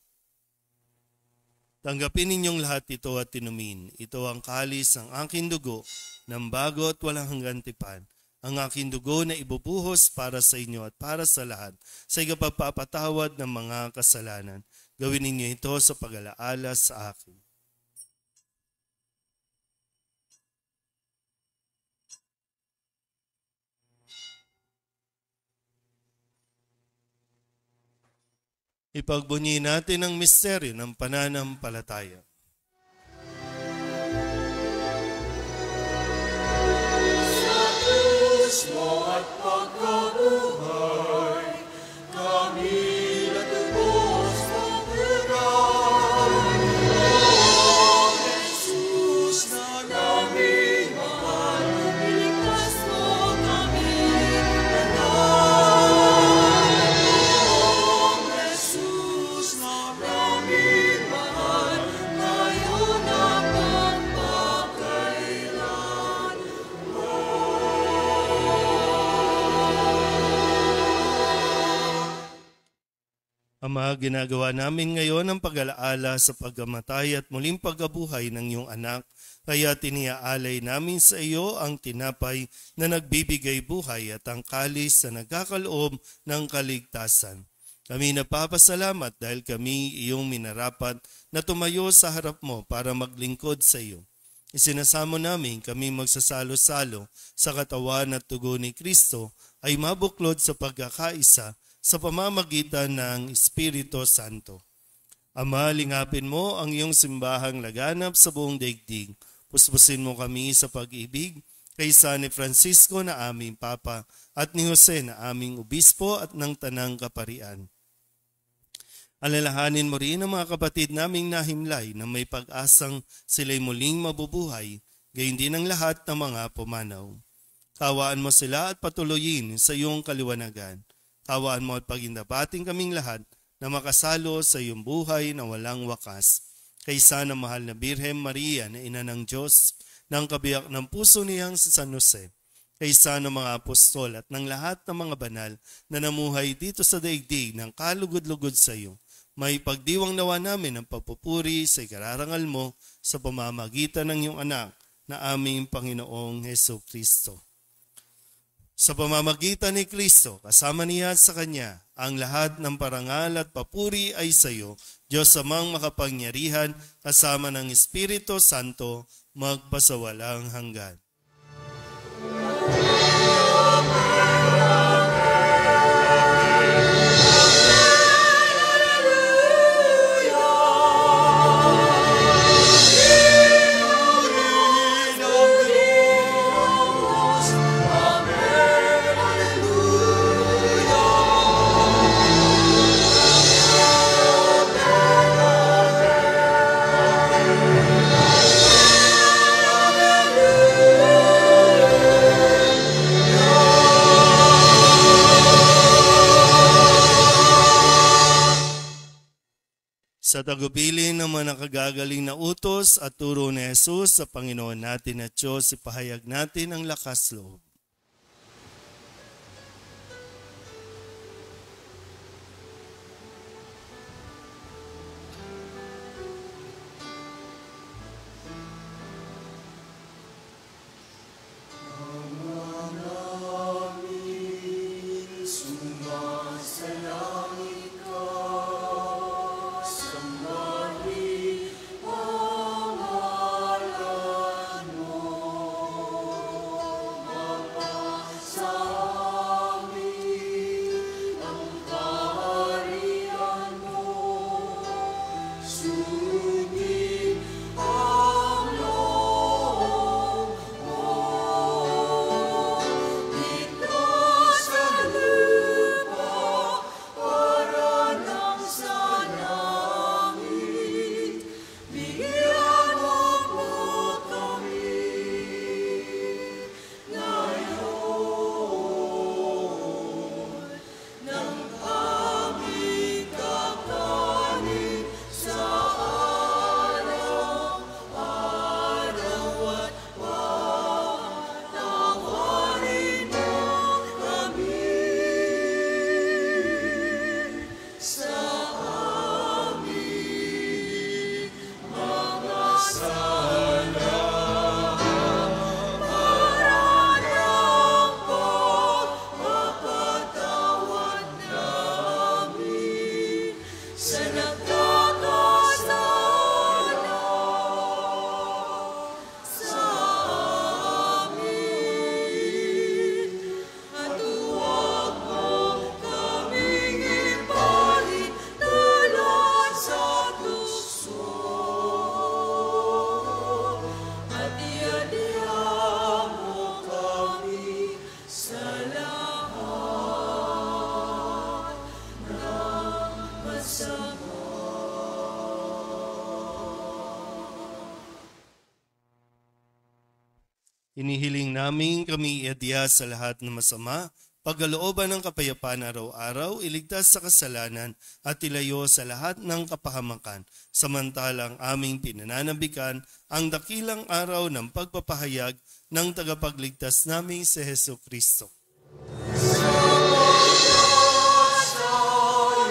tanggapin ninyong lahat ito at tinumin. Ito ang kalis ng aking dugo ng bago at walang hanggang tipan. Ang aking dugo na ibubuhos para sa inyo at para sa lahat sa ikapagpapatawad ng mga kasalanan. Gawin ninyo ito sa pag-alaala sa akin. Ipagbunyi natin ang misteryo ng pananampalataya. Sa Diyos mo at pagkabuhay, kami natubos mong buray. O Jesus na naming mahal, iligtas mo kami nanay. O Jesus na naming mahal, Ama, ginagawa namin ngayon ang pag-alaala sa pagkamatay at muling pagkabuhay ng iyong anak, kaya tiniaalay namin sa iyo ang tinapay na nagbibigay buhay at ang kalis na nagkakaloob ng kaligtasan. Kami napapasalamat dahil kami iyong minarapat na tumayo sa harap mo para maglingkod sa iyo. Isinasamo namin kami magsasalo-salo sa katawan at dugo ni Kristo ay mabuklod sa pagkakaisa sa pamamagitan ng Espiritu Santo. Ama, lingapin mo ang iyong simbahang laganap sa buong daigdig. Puspusin mo kami sa pag-ibig kay San Francisco na aming Papa at ni Jose na aming Obispo at ng Tanang Kaparian. Alalahanin mo rin ang mga kapatid naming nahimlay na may pag-asang sila'y muling mabubuhay, gayon din ang lahat ng mga pumanaw. Kawaan mo sila at patuloyin sa iyong kaliwanagan. Kawaan mo at pagindabating kaming lahat na makasalo sa iyong buhay na walang wakas. Kaysa ng mahal na Birhen Maria na ina ng Diyos, ng kabiyak ng puso niyang si San Jose, kaysa ng mga apostol at ng lahat ng mga banal na namuhay dito sa daigdig ng kalugod-lugod sa iyo, may pagdiwang nawa namin ang pagpupuri sa ikararangal mo sa pamamagitan ng iyong anak na aming Panginoong Hesukristo. Sa pamamagitan ni Kristo, kasama niya at sa Kanya, ang lahat ng parangal at papuri ay sa iyo, Diyos amang makapangyarihan, kasama ng Espiritu Santo, magpasawalang hanggan. Sa tagubilin ng mga nakagagaling na utos at turo ni Jesus sa Panginoon natin at Diyos, ipahayag natin ang lakas loob. Inihiling namin kami iadya sa lahat ng masama, pagkalooban ng kapayapaan araw-araw, iligtas sa kasalanan at ilayo sa lahat ng kapahamakan, samantalang aming pinananabikan ang dakilang araw ng pagpapahayag ng tagapagligtas naming si Hesukristo. Sa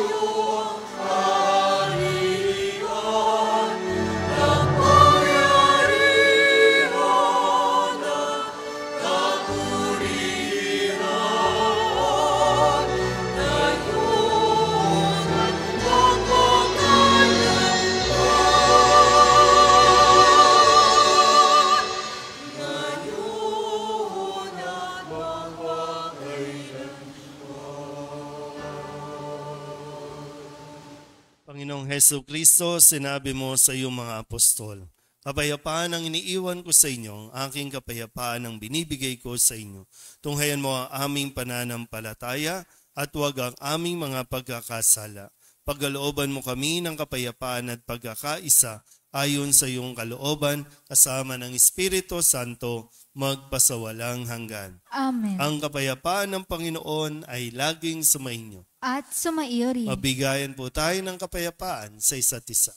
iyo ang Jesucristo, sinabi mo sa iyong mga apostol, kapayapaan ang iniiwan ko sa inyo, ang aking kapayapaan ang binibigay ko sa inyo. Tunghayan mo ang aming pananampalataya at huwag ang aming mga pagkakasala. Pagkalooban mo kami ng kapayapaan at pagkakaisa ayon sa iyong kalooban kasama ng Espiritu Santo magpasawalang hanggan. Amen. Ang kapayapaan ng Panginoon ay laging sumainyo. At sumaiyo rin. Mabigayan po tayo ng kapayapaan sa isa't isa.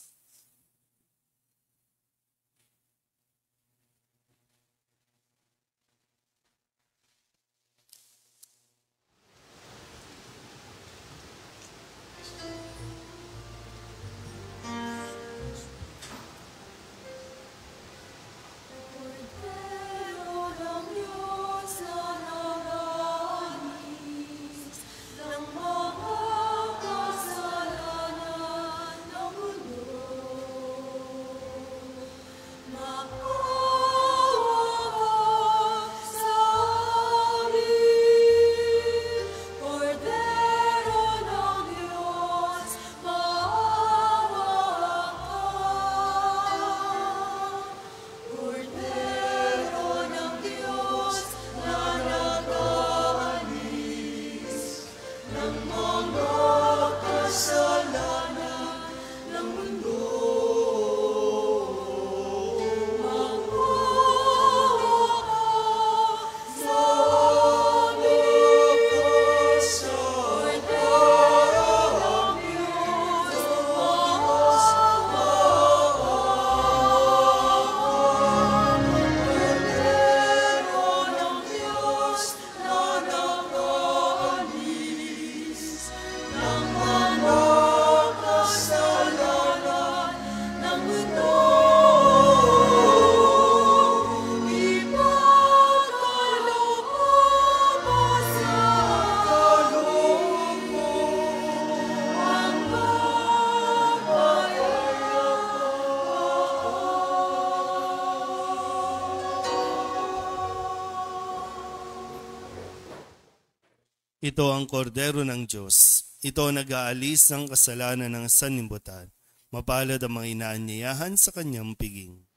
Ito ang kordero ng Diyos. Ito ang nag-aalis ng kasalanan ng sanlibutan. Mapalad ang mga inaanyayahan sa kanyang piging.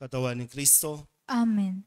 Katawan ni Kristo. Amen.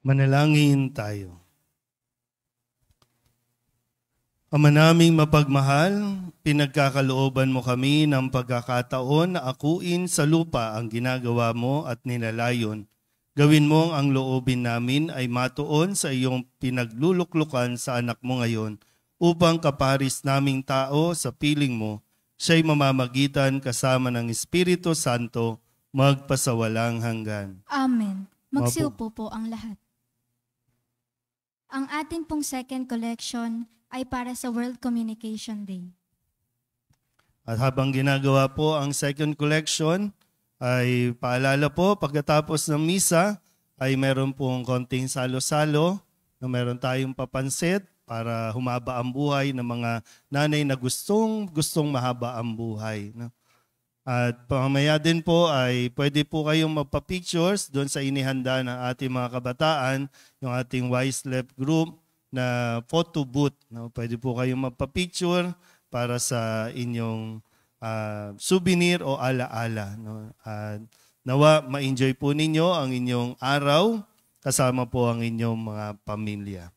Manalangin tayo. Ama naming mapagmahal, pinagkakalooban mo kami ng pagkakataon na akuin sa lupa ang ginagawa mo at nilalayon. Gawin mo ang loobin namin ay matuon sa iyong pinagluluklukan sa anak mo ngayon upang kaparis naming tao sa piling mo, siya'y mamamagitan kasama ng Espiritu Santo magpasawalang hanggan. Amen. Magsiupo po ang lahat. Ang atin pong second collection ay para sa World Communication Day. At habang ginagawa po ang second collection, ay paalala po, pagkatapos ng misa, ay meron pong konting salo-salo na meron tayong papansit para humaba ang buhay ng mga nanay na gustong mahaba ang buhay. No? At pamaya din po ay pwede po kayong magpa-pictures doon sa inihanda ng ating mga kabataan, yung ating Wise Left group na photo booth. No? Pwede po kayong magpa-picture para sa inyong souvenir o alaala. No? Nawa, ma-enjoy po ninyo ang inyong araw kasama po ang inyong mga pamilya.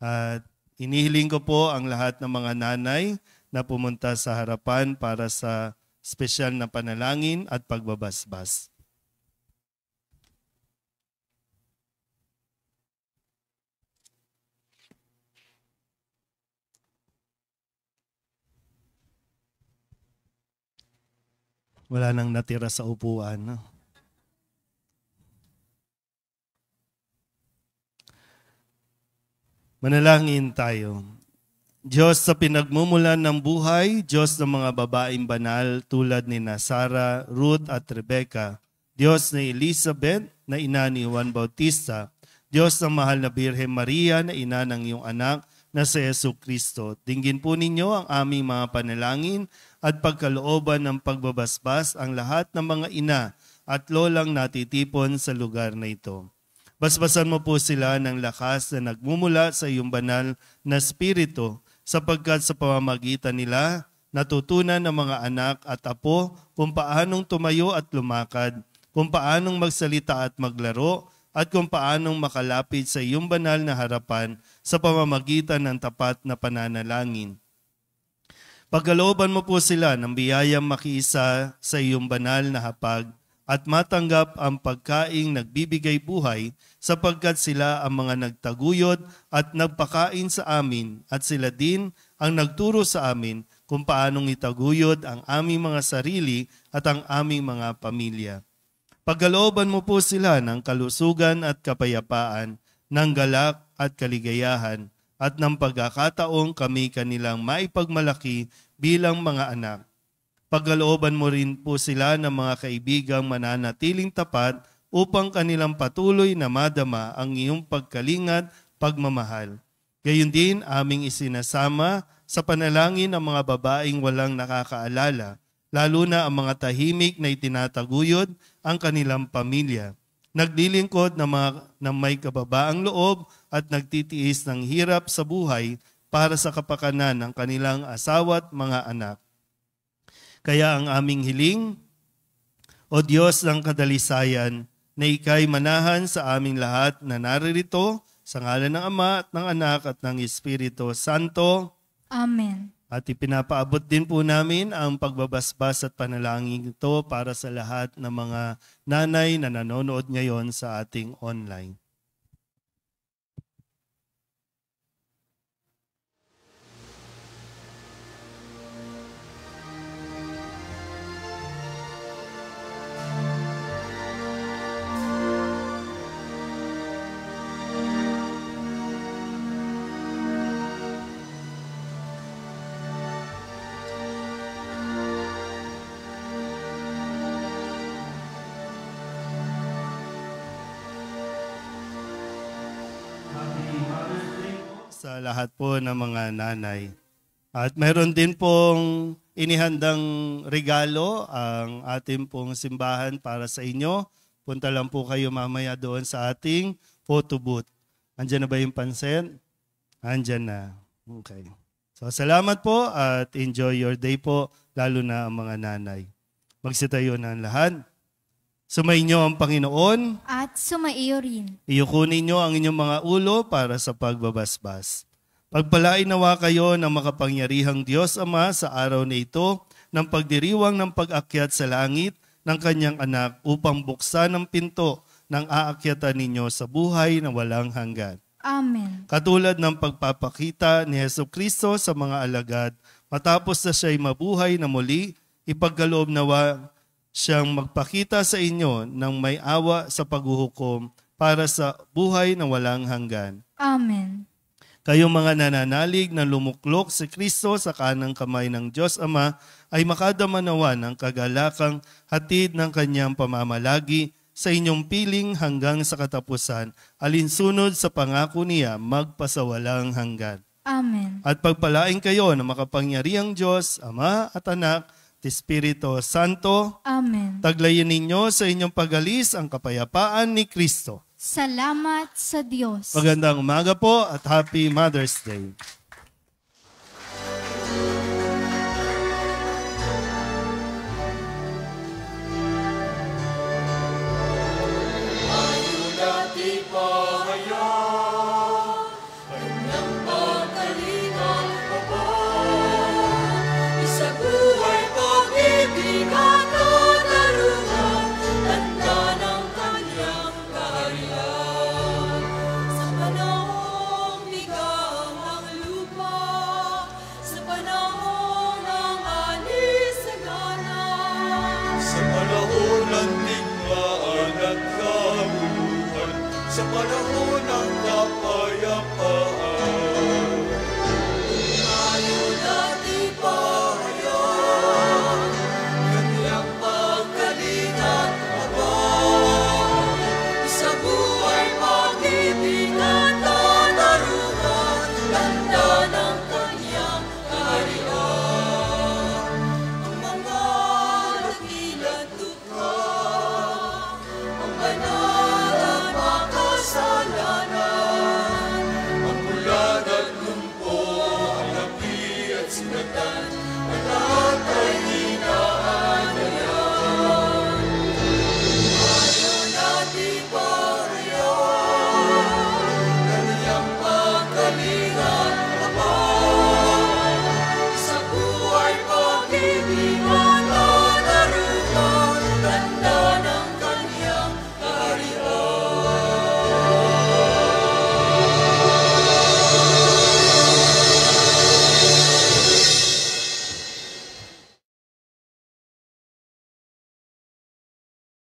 At inihiling ko po ang lahat ng mga nanay na pumunta sa harapan para sa espesyal na panalangin at pagbabasbas. Wala nang natira sa upuan. No? Manalangin tayo. Diyos sa pinagmumulan ng buhay, Diyos ng mga babaeng banal tulad ni Sara, Ruth at Rebecca, Diyos ni Elizabeth na ina ni Juan Bautista, Diyos ng mahal na Birhen Maria na ina ng iyong anak na si Jesucristo. Dinggin po ninyo ang aming mga panalangin at pagkalooban ng pagbabasbas ang lahat ng mga ina at lolang natitipon sa lugar na ito. Basbasan mo po sila ng lakas na nagmumula sa iyong banal na spirito, sapagkat sa pamamagitan nila natutunan ng mga anak at apo kung paanong tumayo at lumakad, kung paanong magsalita at maglaro, at kung paanong makalapit sa iyong banal na harapan sa pamamagitan ng tapat na pananalangin. Pagkalooban mo po sila ng biyayang makiisa sa iyong banal na hapag at matanggap ang pagkaing nagbibigay buhay sapagkat sila ang mga nagtaguyod at nagpakain sa amin at sila din ang nagturo sa amin kung paanong itaguyod ang aming mga sarili at ang aming mga pamilya. Pagkalooban mo po sila ng kalusugan at kapayapaan, ng galak at kaligayahan, at ng pagkakataong kami kanilang maipagmalaki bilang mga anak. Pagkalooban mo rin po sila ng mga kaibigang mananatiling tapat upang kanilang patuloy na madama ang iyong pagkalingat, pagmamahal. Gayon din aming isinasama sa panalangin ang mga babaeng walang nakakaalala, lalo na ang mga tahimik na itinataguyod ang kanilang pamilya. Naglilingkod na may kababaang loob at nagtitiis ng hirap sa buhay para sa kapakanan ng kanilang asawa at mga anak. Kaya ang aming hiling, O Diyos ng kadalisayan, na ika'y manahan sa aming lahat na naririto, sa ngalan ng Ama at ng Anak at ng Espiritu Santo. Amen. At ipinapaabot din po namin ang pagbabasbas at panalangin ito para sa lahat ng mga nanay na nanonood ngayon sa ating online. Sa lahat po ng mga nanay. At meron din pong inihandang regalo ang ating pong simbahan para sa inyo. Punta lang po kayo mamaya doon sa ating photo booth. Andyan na ba yung pansin? Andyan na. Okay. So salamat po at enjoy your day po, lalo na ang mga nanay. Magsitayo na ang lahat. Sumainyo ang Panginoon. At sumaiyo rin. Iyukunin niyo ang inyong mga ulo para sa pagbabasbas. Pagpalain nawa kayo ng makapangyarihang Diyos Ama sa araw na ito ng pagdiriwang ng pag-akyat sa langit ng kanyang anak upang buksan ang pinto ng aakyatan ninyo sa buhay na walang hanggan. Amen. Katulad ng pagpapakita ni Jesucristo sa mga alagad, matapos na siya'y mabuhay na muli, ipagkaloob nawa siyang magpakita sa inyo ng may awa sa paghuhukom para sa buhay na walang hanggan. Amen. Kayong mga nananalig na lumuklok si Kristo sa kanang kamay ng Diyos Ama ay makadamanawa ng kagalakang hatid ng kanyang pamamalagi sa inyong piling hanggang sa katapusan, alinsunod sa pangako niya magpasawalang hanggan. Amen. At pagpalain kayo ng makapangyarihang Diyos, Ama at Anak, at Espiritu Santo. Amen. Taglayin ninyo sa inyong pag-alis ang kapayapaan ni Kristo. Salamat sa Diyos. Magandang umaga po at Happy Mother's Day. Sa panahon